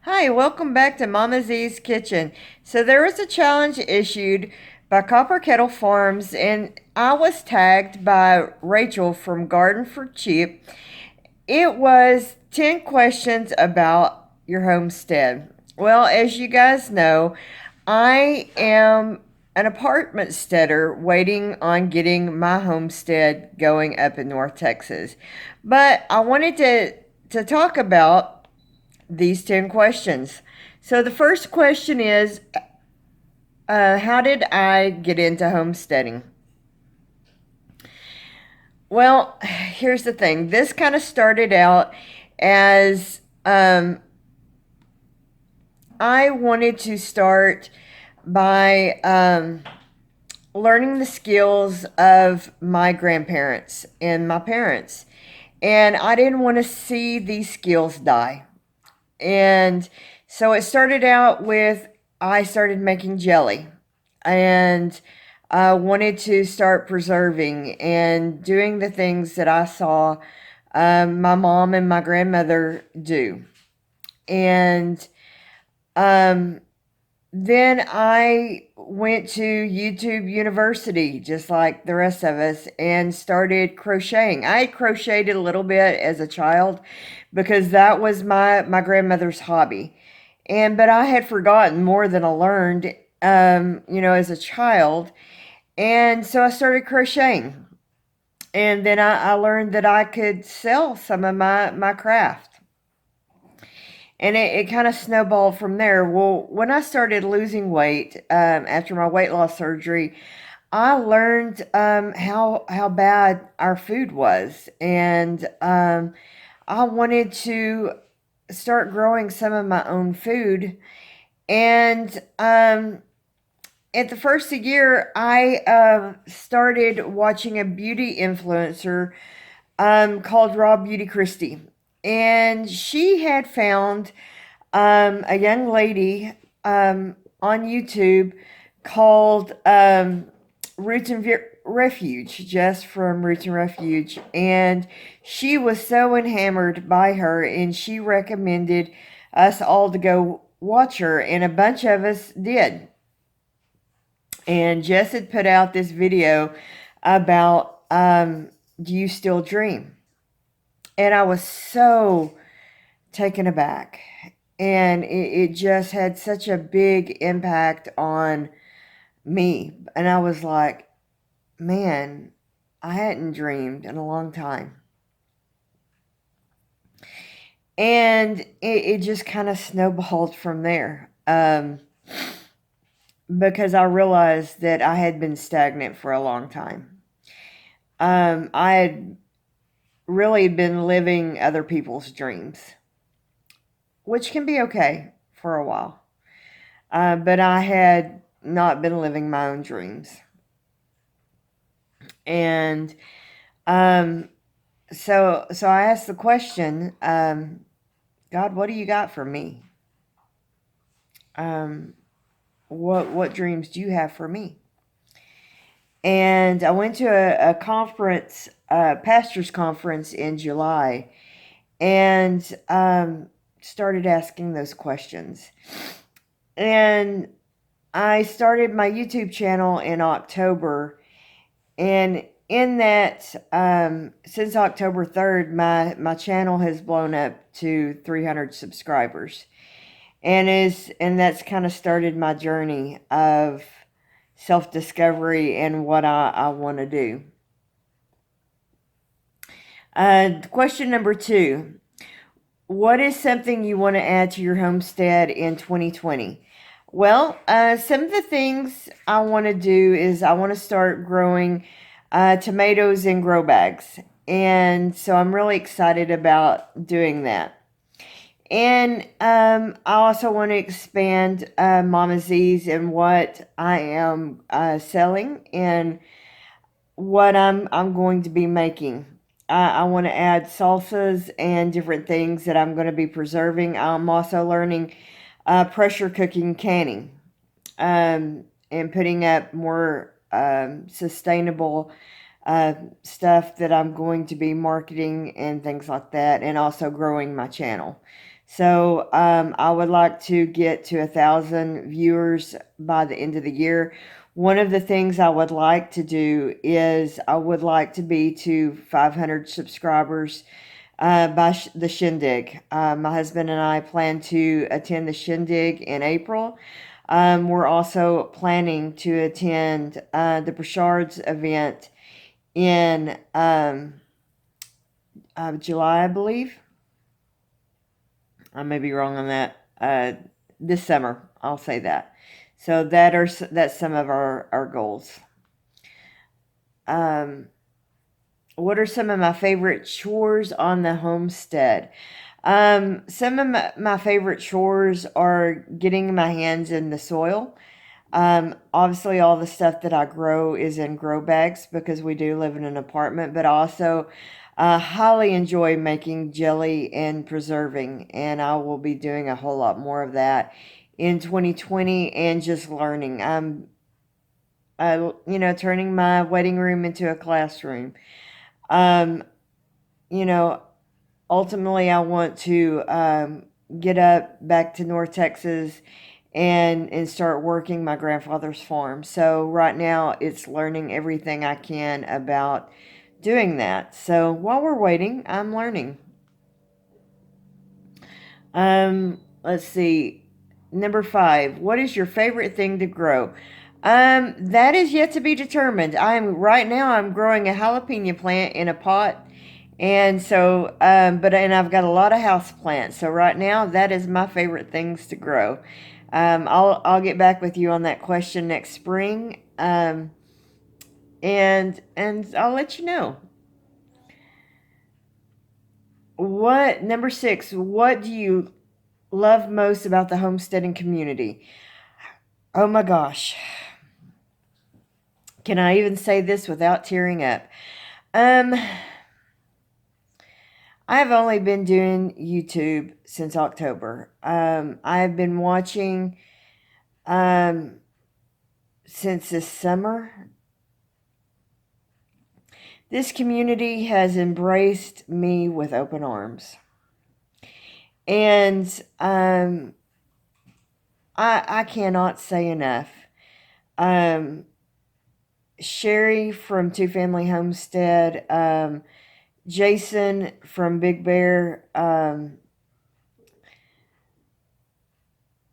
Hi, welcome back to Mama Z's Kitchen. So there was a challenge issued by Kettle Farms, and I was tagged by Rachel from Garden for Cheap. It was 10 questions about your homestead. Well, as you guys know, I am an apartment steader waiting on getting my homestead going up in North Texas. But I wanted to talk about these 10 questions. So the first question is, how did I get into homesteading? Well, here's the thing. This kind of started out as I wanted to start by learning the skills of my grandparents and my parents. And I didn't want to see these skills die. And so it started out with I started making jelly and I wanted to start preserving and doing the things that I saw my mom and my grandmother do. And um, then I went to YouTube University, just like the rest of us, and started crocheting. I had crocheted a little bit as a child because that was my grandmother's hobby. But I had forgotten more than I learned, as a child. And so I started crocheting. And then I learned that I could sell some of my craft. And it kind of snowballed from there. Well, when I started losing weight after my weight loss surgery, I learned how bad our food was, and I wanted to start growing some of my own food. And at the first of the year, I started watching a beauty influencer called Raw Beauty Christie. And she had found a young lady on YouTube called Roots and Refuge, Jess from Roots and Refuge. And she was so enamored by her, and she recommended us all to go watch her, and a bunch of us did. And Jess had put out this video about Do You Still Dream? And I was so taken aback. And it just had such a big impact on me. And I was like, man, I hadn't dreamed in a long time. And it just kind of snowballed from there. Because I realized that I had been stagnant for a long time. I had really been living other people's dreams, which can be okay for a while. But I had not been living my own dreams. And so I asked the question, God, what do you got for me? What dreams do you have for me? And I went to a conference, pastor's conference in July, and started asking those questions. And I started my YouTube channel in October, and in that, since October 3rd, my channel has blown up to 300 subscribers, and that's kind of started my journey of self-discovery and what I want to do. Question number 2. What is something you want to add to your homestead in 2020? Well, some of the things I want to do is I want to start growing tomatoes in grow bags. And so I'm really excited about doing that. And I also want to expand Mama Z's and what I am selling and what I'm going to be making. I want to add salsas and different things that I'm going to be preserving. I'm also learning pressure cooking canning and putting up more sustainable stuff that I'm going to be marketing and things like that, and also growing my channel. So I would like to get to 1,000 viewers by the end of the year. One of the things I would like to do is I would like to be to 500 subscribers by the Shindig. My husband and I plan to attend the Shindig in April. We're also planning to attend the Burchard's event in July, I believe. I may be wrong on that. This summer, I'll say that. So that's some of our goals. What are some of my favorite chores on the homestead? Some of my favorite chores are getting my hands in the soil. Obviously, all the stuff that I grow is in grow bags because we do live in an apartment, but I also highly enjoy making jelly and preserving, and I will be doing a whole lot more of that in 2020 and just learning. Turning my waiting room into a classroom. Um, you know, Ultimately, I want to get up back to North Texas and start working my grandfather's farm. So right now, it's learning everything I can about doing that. So while we're waiting, I'm learning. Let's see. Number 5. What is your favorite thing to grow? That is yet to be determined. I'm growing a jalapeno plant in a pot, and so and I've got a lot of house plants. So right now, that is my favorite things to grow. I'll get back with you on that question next spring. And I'll let you know. What Number 6? What do you love most about the homesteading community? Oh my gosh. Can I even say this without tearing up? Um, I've only been doing YouTube since October. I've been watching um, since this summer. This community has embraced me with open arms. And I cannot say enough. Um, Sherry from Two Family Homestead, Jason from Big Bear,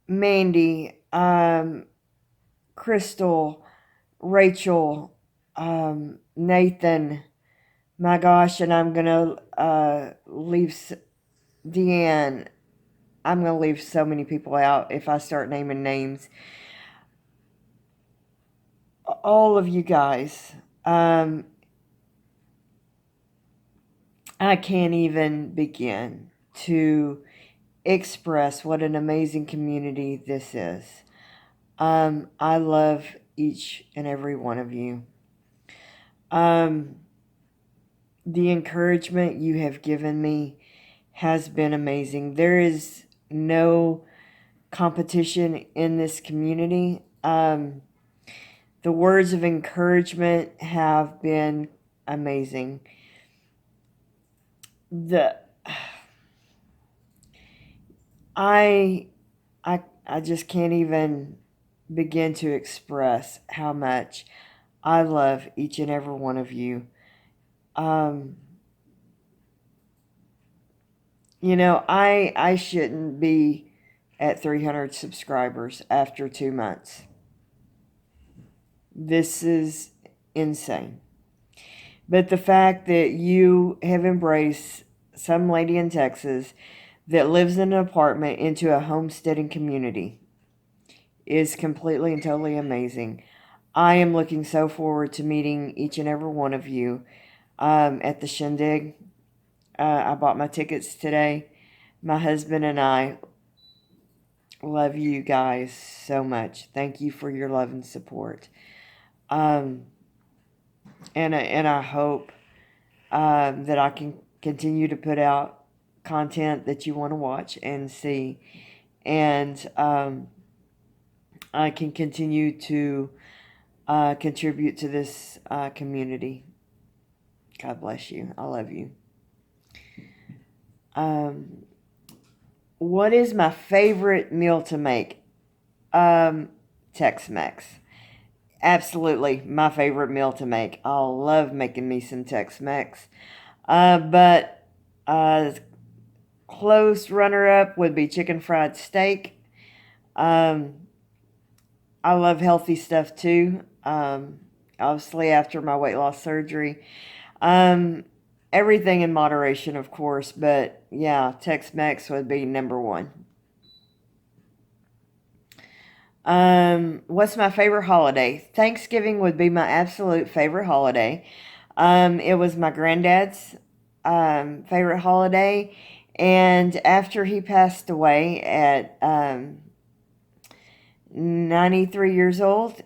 Mandy, Crystal, Rachel, Nathan. My gosh, and I'm gonna leave Deanne. I'm gonna leave so many people out if I start naming names. All of you guys. I can't even begin to express what an amazing community this is. I love each and every one of you. Um, the encouragement you have given me has been amazing. There is no competition in this community. The words of encouragement have been amazing. The I I just can't even begin to express how much I love each and every one of you. Um, I shouldn't be at 300 subscribers after 2 months. This is insane. But the fact that you have embraced some lady in Texas that lives in an apartment into a homesteading community is completely and totally amazing. I am looking so forward to meeting each and every one of you at the Shindig. I bought my tickets today. My husband and I love you guys so much. Thank you for your love and support. Um, and I hope that I can continue to put out content that you want to watch and see. And I can continue to contribute to this community. God bless you. I love you. Um, What is my favorite meal to make? Um, Tex-Mex. Absolutely my favorite meal to make. I love making me some Tex-Mex. But close runner-up would be chicken fried steak. Um, I love healthy stuff too. Obviously, after my weight loss surgery, um, everything in moderation, of course. But yeah, Tex-Mex would be number one. What's my favorite holiday? Thanksgiving would be my absolute favorite holiday. It was my granddad's favorite holiday, and after he passed away at 93 years old,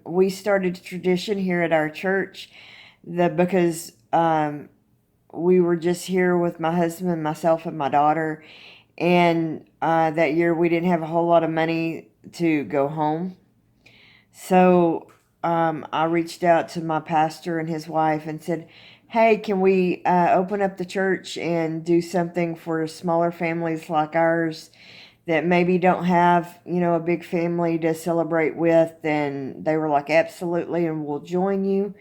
we started a tradition here at our church that because we were just here with my husband, myself, and my daughter, and that year we didn't have a whole lot of money to go home. So I reached out to my pastor and his wife and said, "Hey, can we open up the church and do something for smaller families like ours that maybe don't have, a big family to celebrate with?" And they were like, "Absolutely, and we'll join you."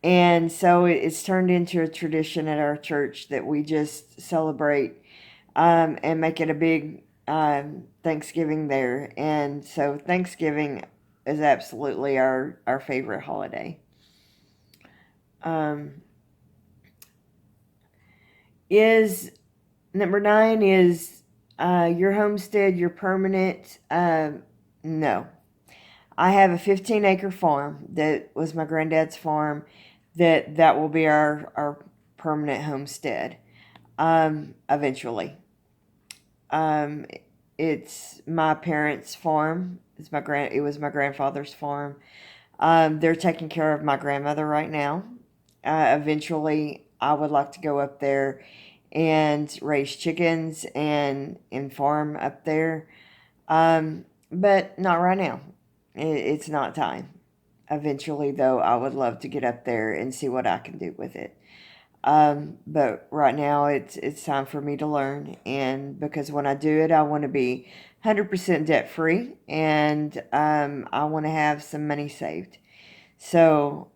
And so it's turned into a tradition at our church that we just celebrate and make it a big Thanksgiving there. And so Thanksgiving is absolutely our favorite holiday. Um, is Number 9 is your homestead, your permanent? No. I have a 15-acre farm that was my granddad's farm that will be our permanent homestead eventually. Um, it's my parents' farm. It was my grandfather's farm. They're taking care of my grandmother right now. Eventually, I would like to go up there and raise chickens and farm up there. But not right now. It's not time. Eventually, though, I would love to get up there and see what I can do with it. But right now, it's time for me to learn, and because when I do it, I want to be 100% debt free, and I want to have some money saved. So,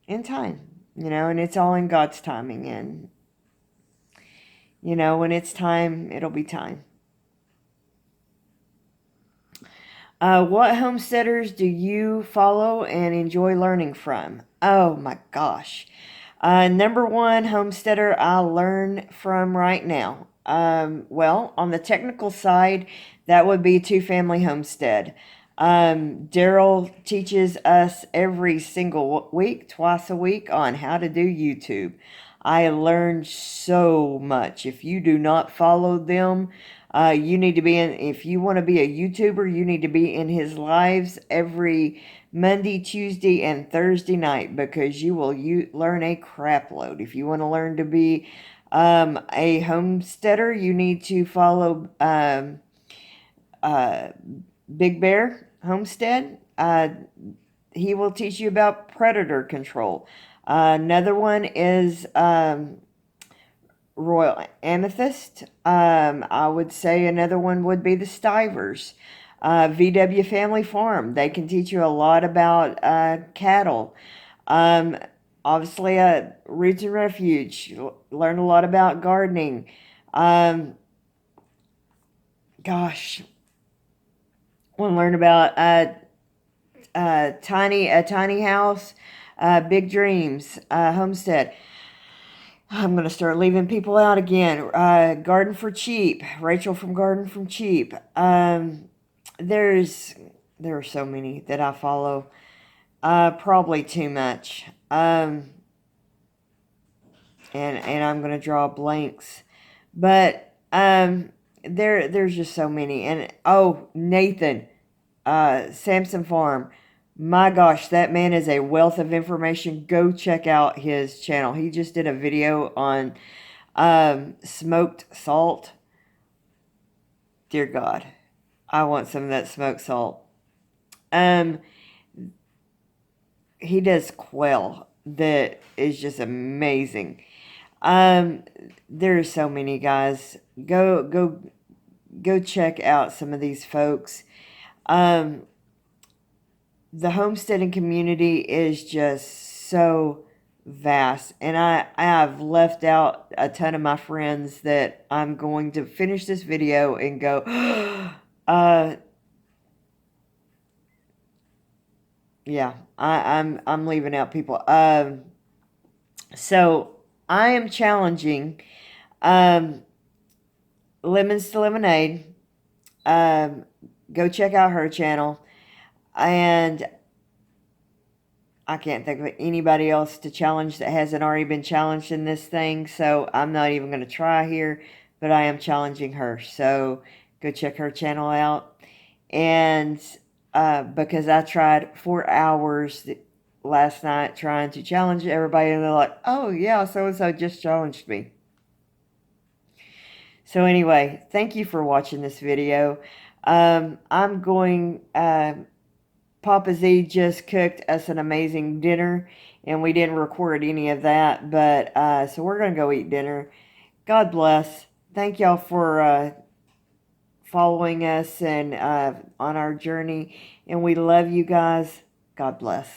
in time, and it's all in God's timing, and when it's time, it'll be time. What homesteaders do you follow and enjoy learning from? Oh my gosh. Number one homesteader I learn from right now. Well, on the technical side, that would be Two Family Homestead. Daryl teaches us every single week, twice a week, on how to do YouTube. I learned so much. If you do not follow them, you need to be in. If you want to be a YouTuber, you need to be in his lives every Monday, Tuesday, and Thursday night because you will learn a crap load. If you want to learn to be a homesteader, you need to follow uh, Big Bear Homestead. He will teach you about predator control. Another one is Royal Amethyst. I would say another one would be the Stivers. VW Family Farm. They can teach you a lot about cattle. Um, Obviously, Roots and Refuge. Learn a lot about gardening. Um, gosh, want to learn about a tiny house, big dreams, homestead. I'm going to start leaving people out again. Garden for Cheap. Rachal from Garden from Cheap. There's there are so many that I follow. Probably too much. And I'm going to draw blanks. But there's just so many. And oh, Nathan, Samson Farm. My gosh, that man is a wealth of information. Go check out his channel. He just did a video on smoked salt. Dear God, I want some of that smoked salt. Um, he does quail that is just amazing. Um, there's so many guys. Go go check out some of these folks. The homesteading community is just so vast, and I have left out a ton of my friends that I'm going to finish this video and go, yeah, I'm leaving out people. So I am challenging um, Lemons to Lemonade. Go check out her channel, and I can't think of anybody else to challenge that hasn't already been challenged in this thing, so I'm not even going to try here, but I am challenging her. So go check her channel out. And because I tried 4 hours last night trying to challenge everybody, and they're like, oh yeah, so-and-so just challenged me. So anyway, thank you for watching this video. I'm going... Papa Z just cooked us an amazing dinner, and we didn't record any of that, but so we're going to go eat dinner. God bless. Thank y'all for following us and on our journey, and we love you guys. God bless.